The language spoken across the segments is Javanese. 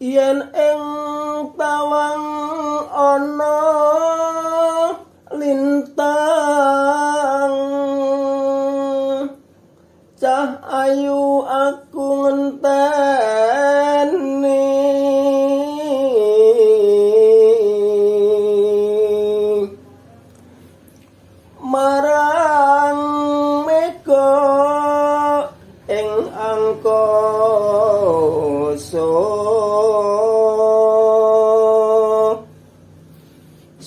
yen ing tawang ana lintang cah ayu aku ngenteni marang mega ing angkasa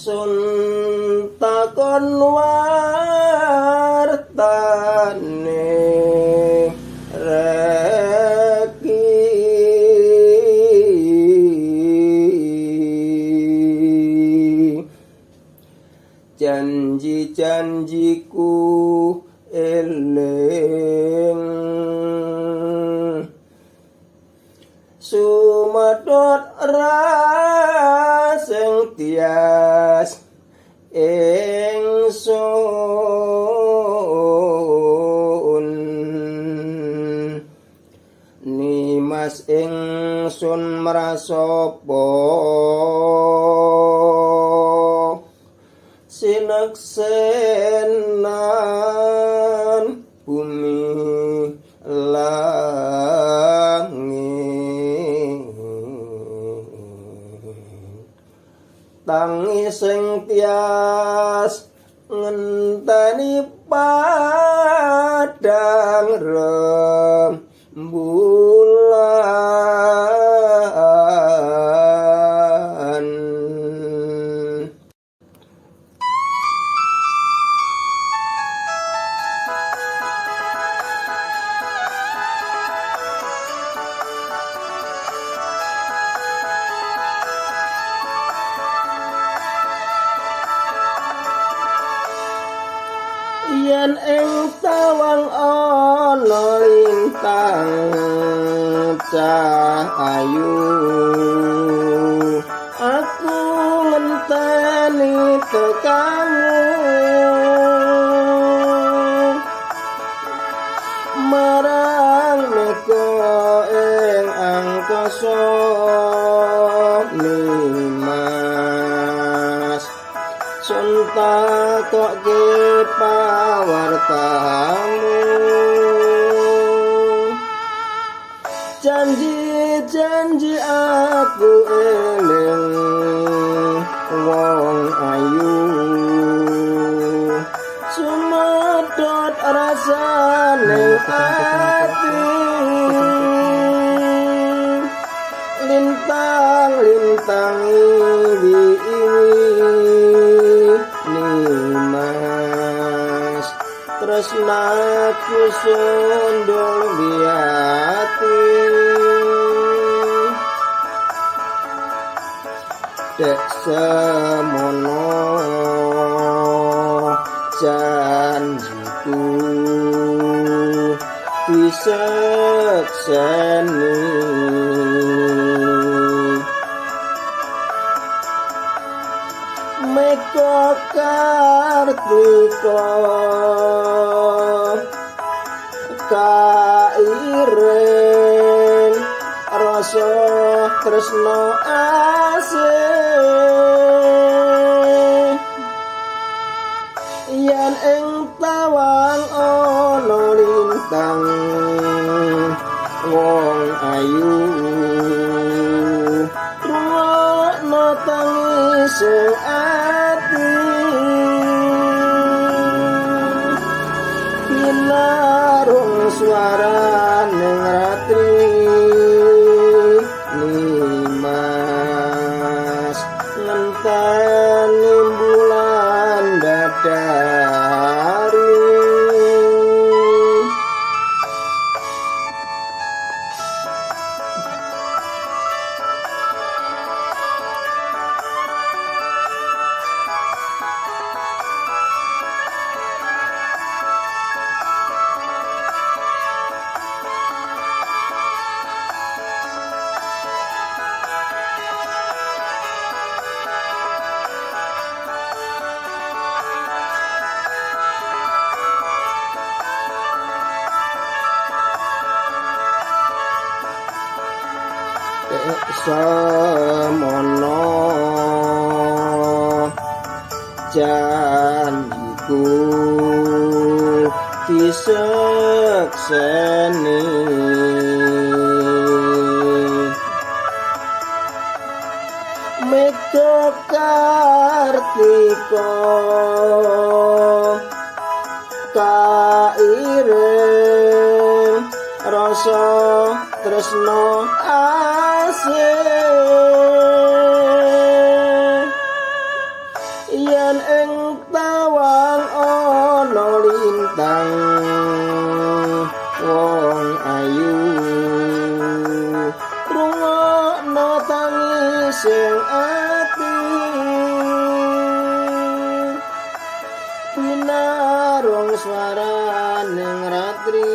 sun takon wartane reki janji-janjiku eling sumadot rasing tias ingsun nimas ingsun mrasapa sineksenan bumi langit tangi sing tias ngenteni padang rembulan yen ing tawang ana lintang cahayu aku ngenteni tekamu marang mega ing angkasa nimas sunta kok pawartamu janji-janji aku eling wong ayu sumedot rasane ati lintang-lintang iwi nimas tresnaku sundul biati dek semono janjiku disekseni meko kartika kairing rasa tresna asih yen ing tawang ana lintang wong ayu rungokno tangis ati pinarung swara ning ratri nimas ngenteni bulan dadari semono janjiku disekseni Mega Kartika kairing rasa tresno asih yen ing tawang ana lintang wong ayu rungokno tangising ati pinarung swaraning ratri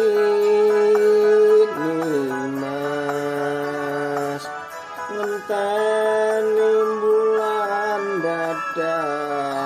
ngenteni bulan dadak